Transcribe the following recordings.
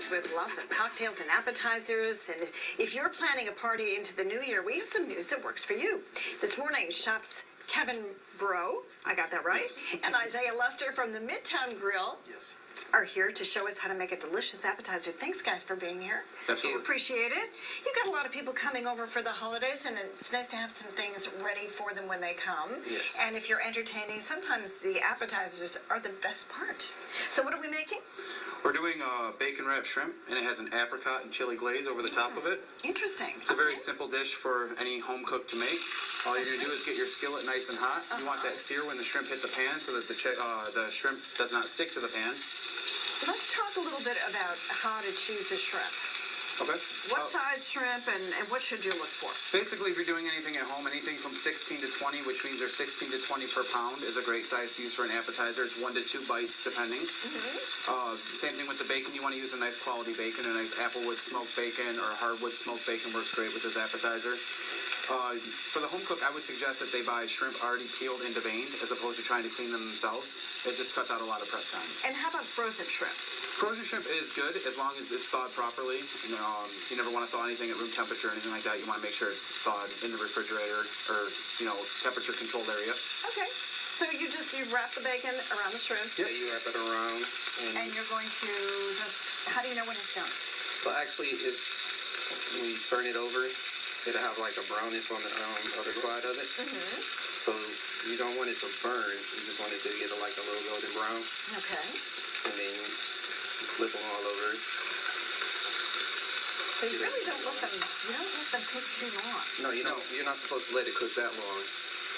with lots of cocktails and appetizers. And if you're planning a party into the new year, we have some news that works for you. This morning, chefs Kevin Browe, I got that right, and Isaiah Lester from the Midtown Grill are here to show us how to make a delicious appetizer. Thanks, guys, for being here. Absolutely. We appreciate it. You've got a lot of people coming over for the holidays, and it's nice to have some things ready for them when they come. Yes. And if you're entertaining, sometimes the appetizers are the best part. So what are we making? We're doing bacon wrapped shrimp, and it has an apricot and chili glaze over the top of it. Interesting. It's a very simple dish for any home cook to make. All you're going to do is get your skillet nice and hot. You want that sear when the shrimp hit the pan so that the shrimp does not stick to the pan. Let's talk a little bit about how to choose a shrimp. Okay. What size shrimp and what should you look for? Basically, if you're doing anything at home, anything from 16 to 20, which means there's 16 to 20 per pound, is a great size to use for an appetizer. It's 1 to 2 bites, depending. Same thing with the bacon. You want to use a nice quality bacon. A nice applewood smoked bacon or hardwood smoked bacon works great with this appetizer. For the home cook, I would suggest that they buy shrimp already peeled and deveined as opposed to trying to clean them themselves. It just cuts out a lot of prep time. And how about frozen shrimp? Frozen shrimp is good as long as it's thawed properly. You never want to thaw anything at room temperature or anything like that. You want to make sure it's thawed in the refrigerator or, temperature controlled area. Okay. So you wrap the bacon around the shrimp. Yeah, you wrap it around. And you're going to just, how do you know when it's done? Well, actually, when you turn it over, it'll have like a brownness on the other side of it. So you don't want it to burn. You just want it to get like a little golden brown. Okay. And then you flip them all over. So you really don't let them cook too long. No, you're not supposed to let it cook that long.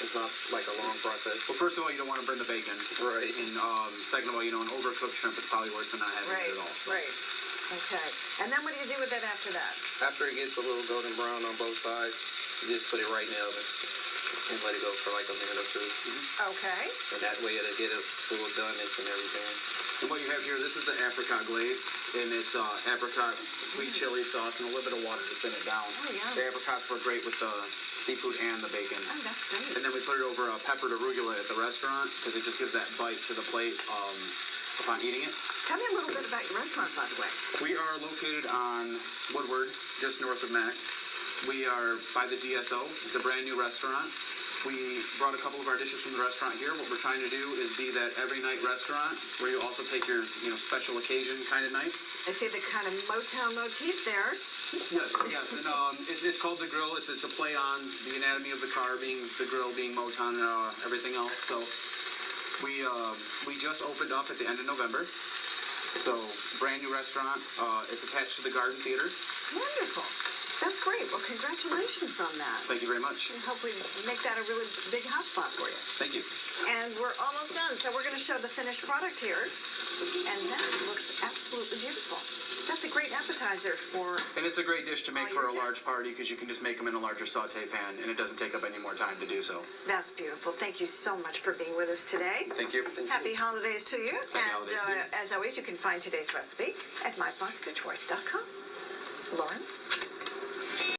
It's not like a long process. Well, first of all, you don't want to burn the bacon. Right. And second of all, an overcooked shrimp is probably worse than not having it at all. So. Right. Okay. And then what do you do with it after that? After it gets a little golden brown on both sides, you just put it right in the oven and let it go for like a minute or two. Okay. And that way it'll get its full doneness and everything. And what you have here, this is the apricot glaze, and it's apricot sweet chili sauce and a little bit of water to thin it down. Oh, yeah. The apricots work great with the seafood and the bacon. Oh, that's great. And then we put it over peppered arugula at the restaurant because it just gives that bite to the plate upon eating it. Tell me a little bit about your restaurant, by the way. We are located on Woodward, just north of Mac. We are by the DSO. It's a brand new restaurant. We brought a couple of our dishes from the restaurant here. What we're trying to do is be that every night restaurant where you also take your special occasion kind of nights. I see the kind of Motown motif there. Yes. And it's called the grill. It's a play on the anatomy of the car being the grill, being Motown, and everything else. So we just opened up at the end of November. So brand new restaurant. It's attached to the Garden Theater. Wonderful. That's great. Well, congratulations on that. Thank you very much. And hopefully make that a really big hot spot for you. Thank you. And we're almost done. So we're going to show the finished product here. And that looks absolutely beautiful. That's a great appetizer for... And it's a great dish to make for a large guests. party because you can just make them in a larger saute pan and it doesn't take up any more time to do so. That's beautiful. Thank you so much for being with us today. Thank you. Happy holidays to you. Happy holidays to you. As always, you can find today's recipe at myfoxdetroit.com. Lauren?